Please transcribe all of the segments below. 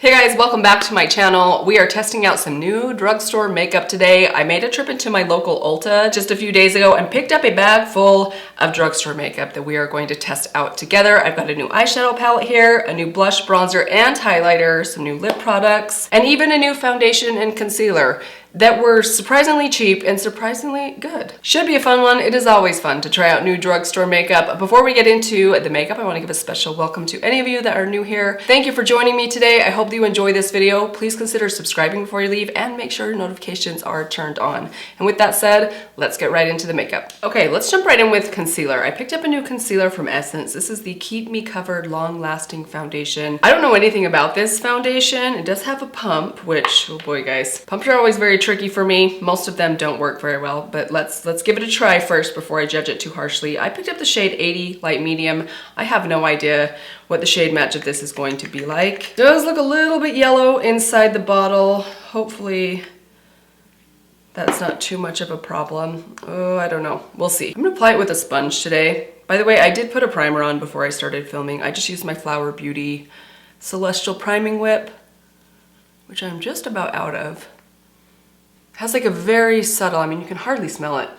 Hey guys, welcome back to my channel. We are testing out some new drugstore makeup today. I made a trip into my local Ulta just a few days ago and picked up a bag full of drugstore makeup that we are going to test out together. I've got a new eyeshadow palette here, a new blush, bronzer, and highlighter, some new lip products, and even a new foundation and concealer that were surprisingly cheap and surprisingly good. Should be a fun one. It is always fun to try out new drugstore makeup. Before we get into the makeup, I want to give a special welcome to any of you that are new here. Thank you for joining me today. I hope that you enjoy this video. Please consider subscribing before you leave and make sure your notifications are turned on. And with that said, let's get right into the makeup. Okay, let's jump right in with concealer. I picked up a new concealer from Essence. This is the Keep Me Covered Long Lasting Foundation. I don't know anything about this foundation. It does have a pump, which, oh boy guys, pumps are always very tricky for me. Most of them don't work very well, but let's give it a try first before I judge it too harshly. I picked up the shade 80 Light Medium. I have no idea what the shade match of this is going to be like. It does look a little bit yellow inside the bottle. Hopefully that's not too much of a problem. Oh, I don't know. We'll see. I'm gonna apply it with a sponge today. By the way, I did put a primer on before I started filming. I just used my Flower Beauty Celestial Priming Whip, which I'm just about out of. It has like a very subtle, I mean, you can hardly smell it,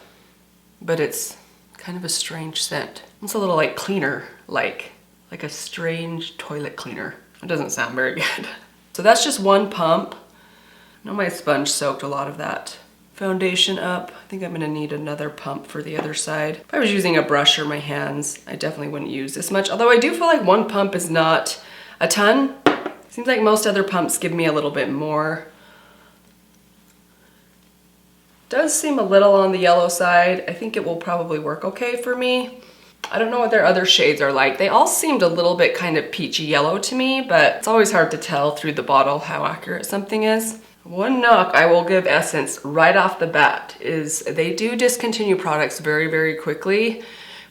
but it's kind of a strange scent. It's a little like cleaner, like a strange toilet cleaner. It doesn't sound very good. So that's just one pump. I know my sponge soaked a lot of that foundation up. I think I'm gonna need another pump for the other side. If I was using a brush or my hands, I definitely wouldn't use this much. Although I do feel like one pump is not a ton. Seems like most other pumps give me a little bit more. Does seem a little on the yellow side. I think it will probably work okay for me. I don't know what their other shades are like. They all seemed a little bit kind of peachy yellow to me, but it's always hard to tell through the bottle how accurate something is. One knock I will give Essence right off the bat is they do discontinue products very, very quickly,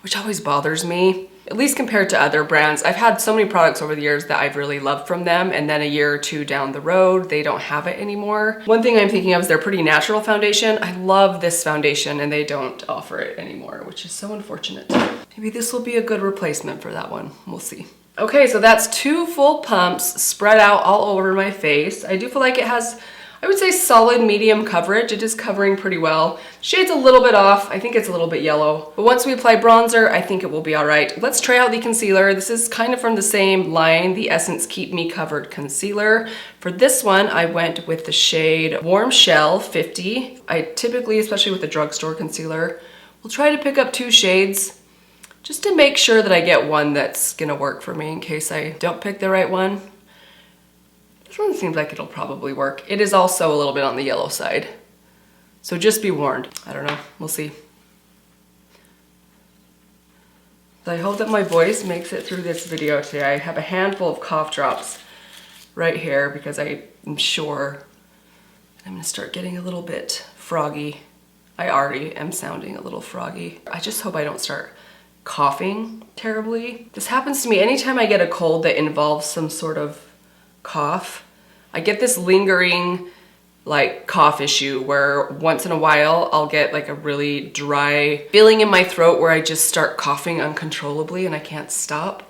which always bothers me. At least compared to other brands. I've had so many products over the years that I've really loved from them, and then a year or two down the road, they don't have it anymore. One thing I'm thinking of is their Pretty Natural foundation. I love this foundation and they don't offer it anymore, which is so unfortunate. Maybe this will be a good replacement for that one. We'll see. Okay, so that's 2 full pumps spread out all over my face. I do feel like it has, I would say, solid medium coverage. It is covering pretty well. Shade's a little bit off. I think it's a little bit yellow. But once we apply bronzer, I think it will be all right. Let's try out the concealer. This is kind of from the same line, the Essence Keep Me Covered Concealer. For this one, I went with the shade Warm Shell 50. I typically, especially with the drugstore concealer, will try to pick up 2 shades just to make sure that I get one that's gonna work for me in case I don't pick the right one. This one seems like it'll probably work. It is also a little bit on the yellow side, so just be warned. I don't know, we'll see. I hope that my voice makes it through this video today. I have a handful of cough drops right here because I am sure I'm gonna start getting a little bit froggy. I already am sounding a little froggy. I just hope I don't start coughing terribly. This happens to me anytime I get a cold that involves some sort of cough. I get this lingering like cough issue where once in a while I'll get like a really dry feeling in my throat where I just start coughing uncontrollably and I can't stop.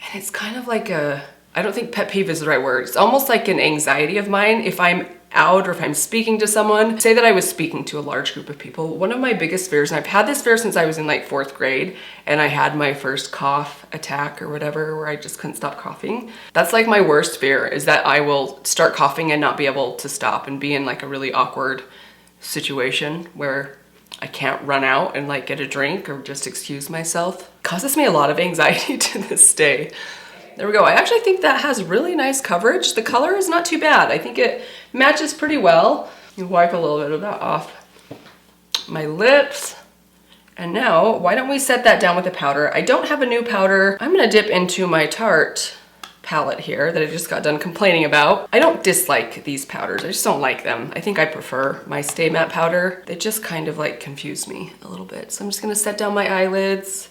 And it's kind of like a, I don't think pet peeve is the right word. It's almost like an anxiety of mine. If I'm out or if I'm speaking to someone, say that I was speaking to a large group of people, one of my biggest fears, and I've had this fear since I was in like 4th grade and I had my first cough attack or whatever where I just couldn't stop coughing. That's like my worst fear, is that I will start coughing and not be able to stop and be in like a really awkward situation where I can't run out and like get a drink or just excuse myself. It causes me a lot of anxiety to this day. There we go. I actually think that has really nice coverage. The color is not too bad. I think it matches pretty well. You wipe a little bit of that off my lips. And now, why don't we set that down with a powder? I don't have a new powder. I'm gonna dip into my Tarte palette here that I just got done complaining about. I don't dislike these powders. I just don't like them. I think I prefer my Stay Matte powder. They just kind of like confuse me a little bit. So I'm just gonna set down my eyelids,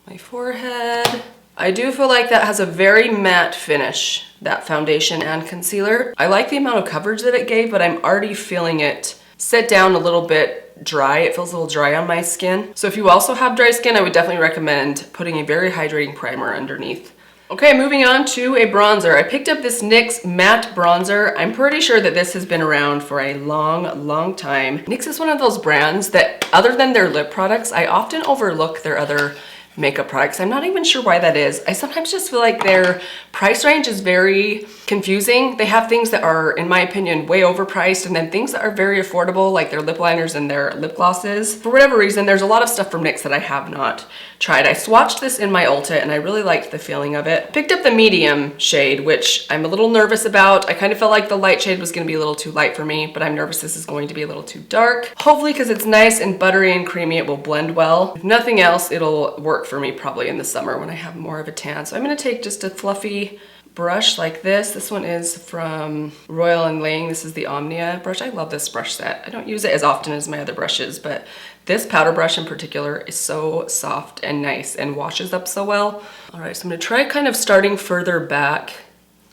my forehead. I do feel like that has a very matte finish, that foundation and concealer. I like the amount of coverage that it gave, but I'm already feeling it set down a little bit dry. It feels a little dry on my skin. So if you also have dry skin, I would definitely recommend putting a very hydrating primer underneath Okay, moving on to a bronzer. I picked up this NYX matte bronzer. I'm pretty sure that this has been around for a long time. NYX is one of those brands that, other than their lip products, I often overlook their other makeup products. I'm not even sure why that is. I sometimes just feel like their price range is very confusing. They have things that are, in my opinion, way overpriced, and then things that are very affordable, like their lip liners and their lip glosses. For whatever reason, there's a lot of stuff from NYX that I have not tried. I swatched this in my Ulta and I really liked the feeling of it. Picked up the medium shade, which I'm a little nervous about. I kind of felt like the light shade was gonna be a little too light for me, but I'm nervous this is going to be a little too dark. Hopefully, because it's nice and buttery and creamy, it will blend well. If nothing else, it'll work for me probably in the summer when I have more of a tan. So I'm gonna take just a fluffy brush like this. This one is from Royal & Lang. This is the Omnia brush. I love this brush set. I don't use it as often as my other brushes, but this powder brush in particular is so soft and nice and washes up so well. All right, so I'm gonna try kind of starting further back.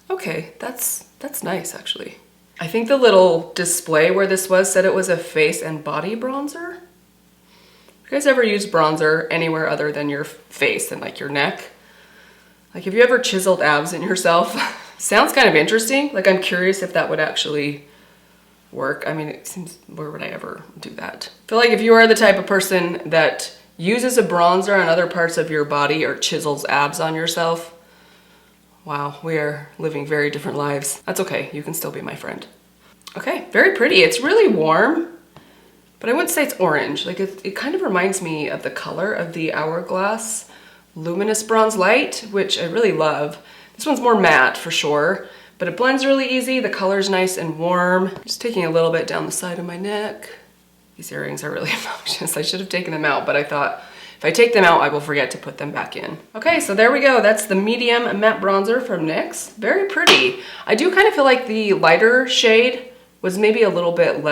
Okay, that's nice actually. I think the little display where this was said it was a face and body bronzer. You guys ever use bronzer anywhere other than your face and like your neck? Like, have you ever chiseled abs in yourself? Sounds kind of interesting. Like, I'm curious if that would actually work. I mean, it seems, where would I ever do that? I feel like if you are the type of person that uses a bronzer on other parts of your body or chisels abs on yourself, wow, we are living very different lives. That's okay, you can still be my friend. Okay, very pretty. It's really warm, but I wouldn't say it's orange. Like, it kind of reminds me of the color of the Hourglass Luminous Bronze Light, which I really love. This one's more matte for sure, but it blends really easy. The color's nice and warm. Just taking a little bit down the side of my neck. These earrings are really obnoxious. I should have taken them out, but I thought if I take them out, I will forget to put them back in. Okay, so there we go. That's the medium matte bronzer from NYX. Very pretty. I do kind of feel like the lighter shade was maybe a little bit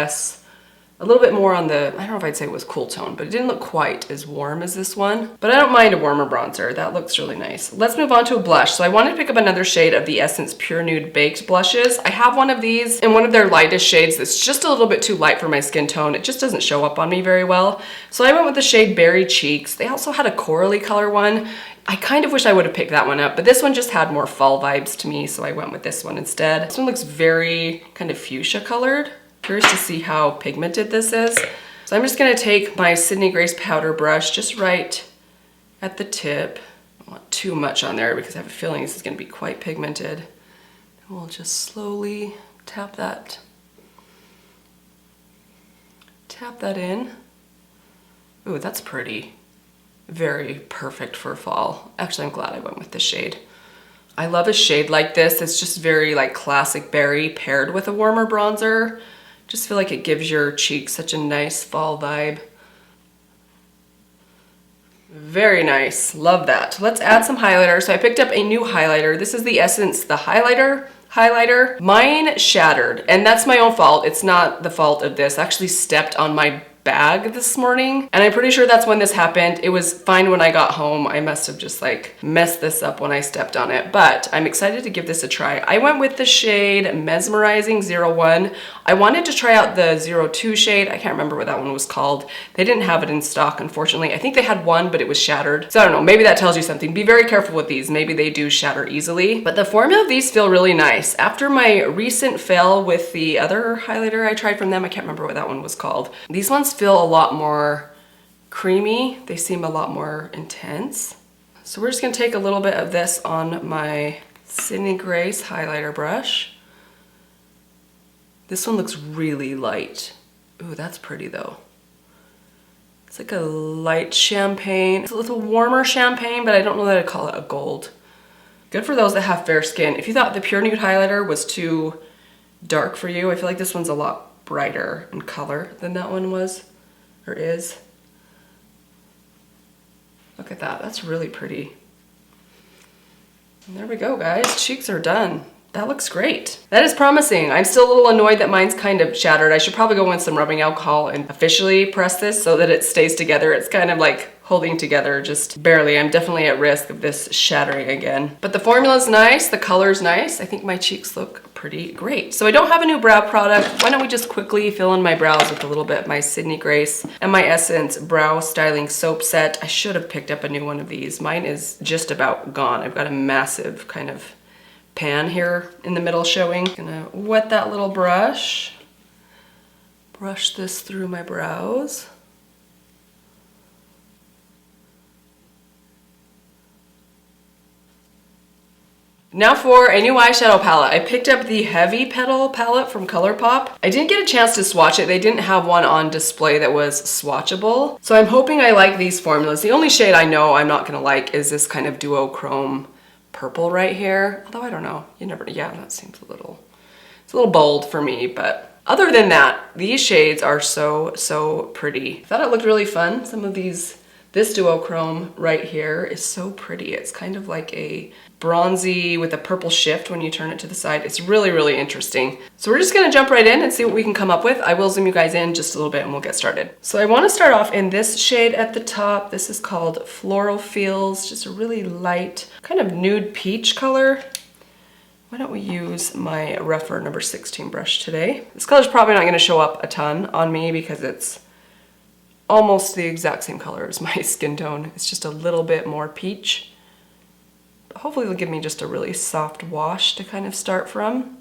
more on the, I don't know if I'd say it was cool tone, but it didn't look quite as warm as this one. But I don't mind a warmer bronzer. That looks really nice. Let's move on to a blush. So I wanted to pick up another shade of the Essence Pure Nude Baked blushes. I have one of these in one of their lightest shades that's just a little bit too light for my skin tone. It just doesn't show up on me very well. So I went with the shade Berry Cheeks. They also had a corally color one. I kind of wish I would have picked that one up, but this one just had more fall vibes to me, so I went with this one instead. This one looks very kind of fuchsia colored. Curious to see how pigmented this is. So I'm just gonna take my Sydney Grace powder brush just right at the tip. I don't want too much on there because I have a feeling this is gonna be quite pigmented. And we'll just slowly tap that in. Ooh, that's pretty. Very perfect for fall. Actually, I'm glad I went with this shade. I love a shade like this. It's just very like classic berry paired with a warmer bronzer. Just feel like it gives your cheeks such a nice fall vibe. Very nice, love that. Let's add some highlighter. So I picked up a new highlighter. This is the Essence, the highlighter. Mine shattered, and that's my own fault. It's not the fault of this. I actually stepped on my bag this morning, and I'm pretty sure that's when this happened. It was fine when I got home. I must have just like messed this up when I stepped on it, but I'm excited to give this a try. I went with the shade Mesmerizing 01. I wanted to try out the 02 shade. I can't remember what that one was called. They didn't have it in stock, unfortunately. I think they had one, but it was shattered. So I don't know, maybe that tells you something. Be very careful with these. Maybe they do shatter easily, but the formula of these feel really nice. After my recent fail with the other highlighter I tried from them, I can't remember what that one was called. These ones feel a lot more creamy. They seem a lot more intense. So we're just gonna take a little bit of this on my Sydney Grace highlighter brush. This one looks really light. Ooh, that's pretty though. It's like a light champagne. It's a little warmer champagne, but I don't know that I'd call it a gold. Good for those that have fair skin. If you thought the Pure Nude highlighter was too dark for you, I feel like this one's a lot brighter in color than that one was. Or is. Look at that, that's really pretty. And there we go, guys, cheeks are done. That looks great. That is promising. I'm still a little annoyed that mine's kind of shattered. I should probably go in some rubbing alcohol and officially press this so that it stays together. It's kind of like holding together just barely. I'm definitely at risk of this shattering again. But the formula's nice, the color's nice. I think my cheeks look pretty great. So I don't have a new brow product. Why don't we just quickly fill in my brows with a little bit of my Sydney Grace and my Essence Brow Styling Soap Set. I should have picked up a new one of these. Mine is just about gone. I've got a massive kind of pan here in the middle showing. Gonna wet that little brush. Brush this through my brows. Now for a new eyeshadow palette. I picked up the Heavy Petal palette from Colourpop. I didn't get a chance to swatch it. They didn't have one on display that was swatchable. So I'm hoping I like these formulas. The only shade I know I'm not gonna like is this kind of duochrome purple right here. Although I don't know, you never, yeah, that seems it's a little bold for me, but other than that, these shades are so pretty. I thought it looked really fun. Some of these, this duochrome right here is so pretty. It's kind of like a bronzy with a purple shift when you turn it to the side. It's really interesting. So we're just gonna jump right in and see what we can come up with. I will zoom you guys in just a little bit and we'll get started. So I wanna start off in this shade at the top. This is called Floral Feels, just a really light, kind of nude peach color. Why don't we use my rougher number 16 brush today? This color's probably not gonna show up a ton on me because it's almost the exact same color as my skin tone. It's just a little bit more peach. But hopefully it'll give me just a really soft wash to kind of start from.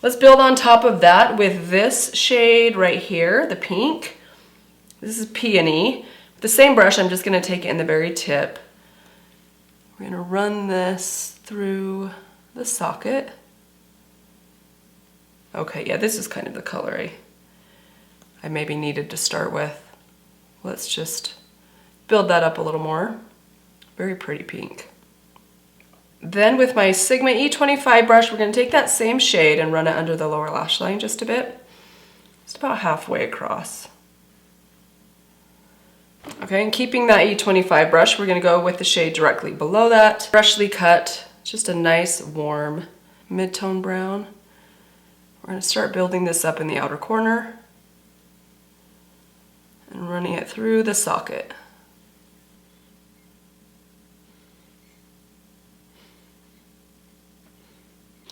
Let's build on top of that with this shade right here, the pink. This is Peony. With the same brush, I'm just gonna take it in the very tip. We're gonna run this through the socket. Okay, yeah, this is kind of the color I maybe needed to start with. Let's just build that up a little more. Very pretty pink. Then with my Sigma E25 brush, we're gonna take that same shade and run it under the lower lash line just a bit. Just about halfway across. Okay, and keeping that E25 brush, we're gonna go with the shade directly below that. Freshly cut, just a nice warm mid-tone brown. We're gonna start building this up in the outer corner and running it through the socket.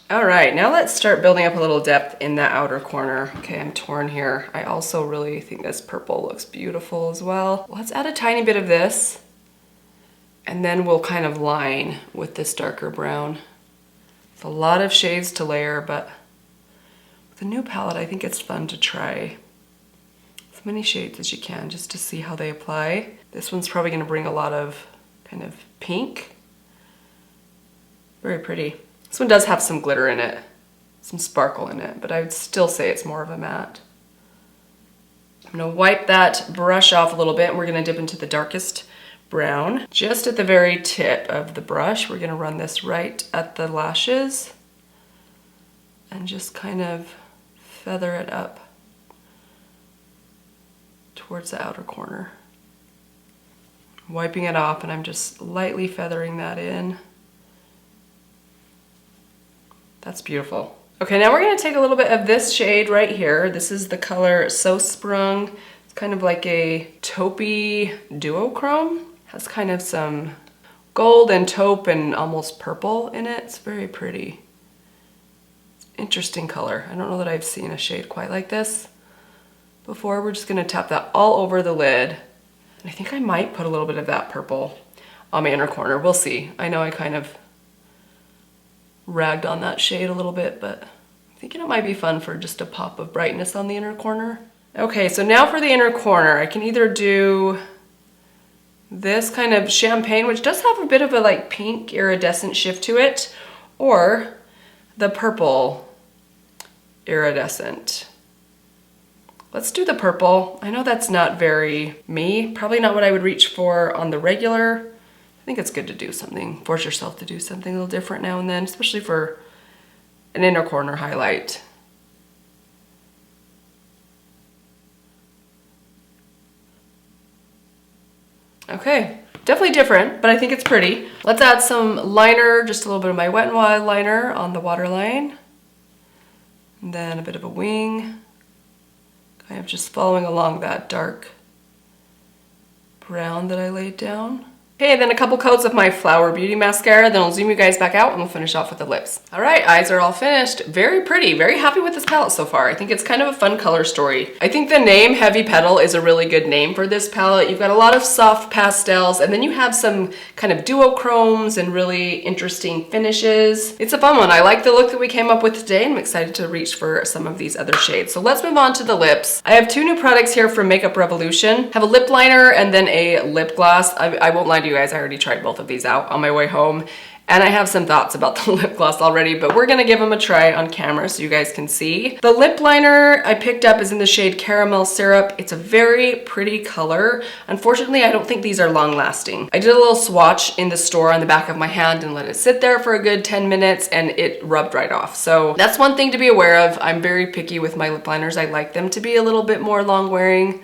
All right, now let's start building up a little depth in that outer corner. Okay, I'm torn here. I also really think this purple looks beautiful as well. Let's add a tiny bit of this, and then we'll kind of line with this darker brown. It's a lot of shades to layer, but with a new palette, I think it's fun to try as many shades as you can just to see how they apply. This one's probably gonna bring a lot of kind of pink. Very pretty. This one does have some glitter in it, some sparkle in it, but I would still say it's more of a matte. I'm gonna wipe that brush off a little bit and we're gonna dip into the darkest brown. Just at the very tip of the brush, we're gonna run this right at the lashes and just kind of feather it up towards the outer corner. Wiping it off and I'm just lightly feathering that in. That's beautiful. Okay, now we're gonna take a little bit of this shade right here. This is the color So Sprung. It's kind of like a taupey duochrome. Has kind of some gold and taupe and almost purple in it. It's very pretty. Interesting color. I don't know that I've seen a shade quite like this before. We're just gonna tap that all over the lid. And I think I might put a little bit of that purple on my inner corner. We'll see. I know I kind of ragged on that shade a little bit, but I'm thinking it might be fun for just a pop of brightness on the inner corner. Okay, so now for the inner corner, I can either do this kind of champagne, which does have a bit of a like pink iridescent shift to it, or the purple iridescent. Let's do the purple. I know that's not very me, probably not what I would reach for on the regular. I think it's good to do something, force yourself to do something a little different now and then, especially for an inner corner highlight. Okay, definitely different, but I think it's pretty. Let's add some liner, just a little bit of my Wet n Wild liner on the waterline. And then a bit of a wing, kind of just following along that dark brown that I laid down. Okay, then a couple coats of my Flower Beauty mascara, then I'll zoom you guys back out and we'll finish off with the lips. All right, eyes are all finished. Very pretty, very happy with this palette so far. I think it's kind of a fun color story. I think the name Heavy Petal is a really good name for this palette. You've got a lot of soft pastels, and then you have some kind of duochromes and really interesting finishes. It's a fun one. I like the look that we came up with today, and I'm excited to reach for some of these other shades. So let's move on to the lips. I have two new products here from Makeup Revolution. I have a lip liner and then a lip gloss. I won't lie to you guys, I already tried both of these out on my way home, and I have some thoughts about the lip gloss already, but we're gonna give them a try on camera so you guys can see. The lip liner I picked up is in the shade Caramel Syrup. It's a very pretty color. Unfortunately, I don't think these are long lasting. I did a little swatch in the store on the back of my hand and let it sit there for a good 10 minutes and it rubbed right off. So that's one thing to be aware of. I'm very picky with my lip liners. I like them to be a little bit more long wearing.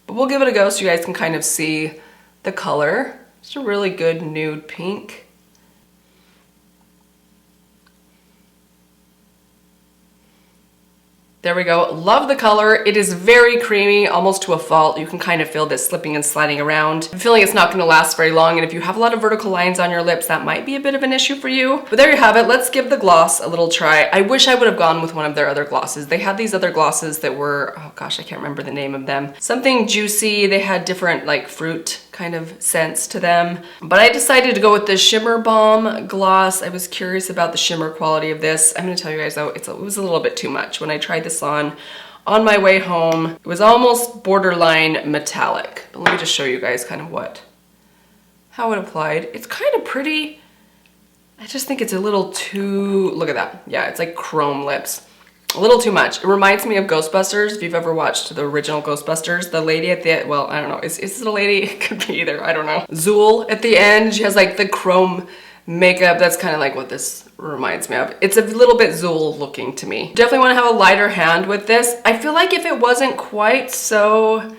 But we'll give it a go so you guys can kind of see the color. It's a really good nude pink. There we go. Love the color. It is very creamy, almost to a fault. You can kind of feel this slipping and sliding around. I'm feeling it's not going to last very long, and if you have a lot of vertical lines on your lips, that might be a bit of an issue for you. But there you have it. Let's give the gloss a little try. I wish I would have gone with one of their other glosses. They had these other glosses that were, oh gosh, I can't remember the name of them. Something juicy. They had different like fruit kind of scents to them. But I decided to go with the Shimmer Balm gloss. I was curious about the shimmer quality of this. I'm going to tell you guys though, it was a little bit too much. When I tried this on my way home, it was almost borderline metallic. But let me just show you guys kind of how it applied. It's kind of pretty. I just think it's a little too, look at that. Yeah, it's like chrome lips. A little too much. It reminds me of Ghostbusters. If you've ever watched the original Ghostbusters, the lady at the, well, I don't know. Is it a lady? It could be either. I don't know. Zool at the end. She has like the chrome makeup. That's kind of like what this reminds me of. It's a little bit Zool looking to me. Definitely want to have a lighter hand with this. I feel like if it wasn't quite so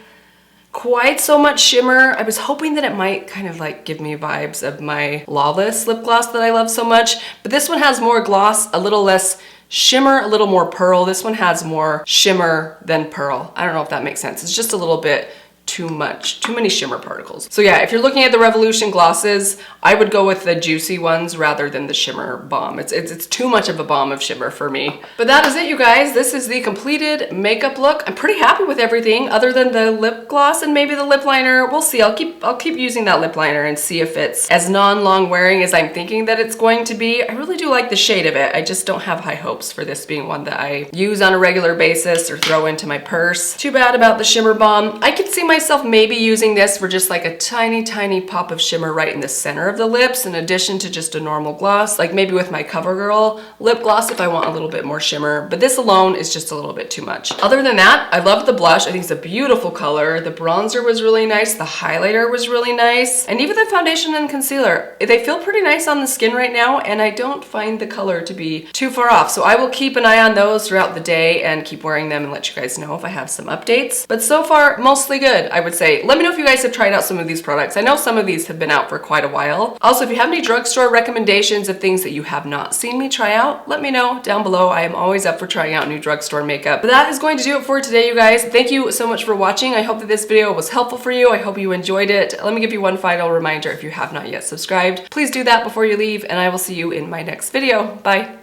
much shimmer, I was hoping that it might kind of like give me vibes of my Lawless lip gloss that I love so much. But this one has more gloss, a little less shimmer, a little more pearl. This one has more shimmer than pearl. I don't know if that makes sense. It's just a little bit too many shimmer particles. So yeah, if you're looking at the Revolution glosses, I would go with the juicy ones rather than the shimmer balm. It's too much of a balm of shimmer for me. But that is it, you guys. This is the completed makeup look. I'm pretty happy with everything other than the lip gloss and maybe the lip liner. We'll see. I'll keep using that lip liner and see if it's as non-long wearing as I'm thinking that it's going to be. I really do like the shade of it. I just don't have high hopes for this being one that I use on a regular basis or throw into my purse. Too bad about the shimmer balm. I could see myself maybe using this for just like a tiny pop of shimmer right in the center of the lips in addition to just a normal gloss, like maybe with my CoverGirl lip gloss if I want a little bit more shimmer, but this alone is just a little bit too much. Other than that, I love the blush. I think it's a beautiful color. The bronzer was really nice. The highlighter was really nice. And even the foundation and concealer, they feel pretty nice on the skin right now, and I don't find the color to be too far off. So I will keep an eye on those throughout the day and keep wearing them and let you guys know if I have some updates. But so far, mostly good, I would say. Let me know if you guys have tried out some of these products. I know some of these have been out for quite a while. Also, if you have any drugstore recommendations of things that you have not seen me try out, let me know down below. I am always up for trying out new drugstore makeup. But that is going to do it for today, you guys. Thank you so much for watching. I hope that this video was helpful for you. I hope you enjoyed it. Let me give you one final reminder. If you have not yet subscribed, please do that before you leave, and I will see you in my next video. Bye.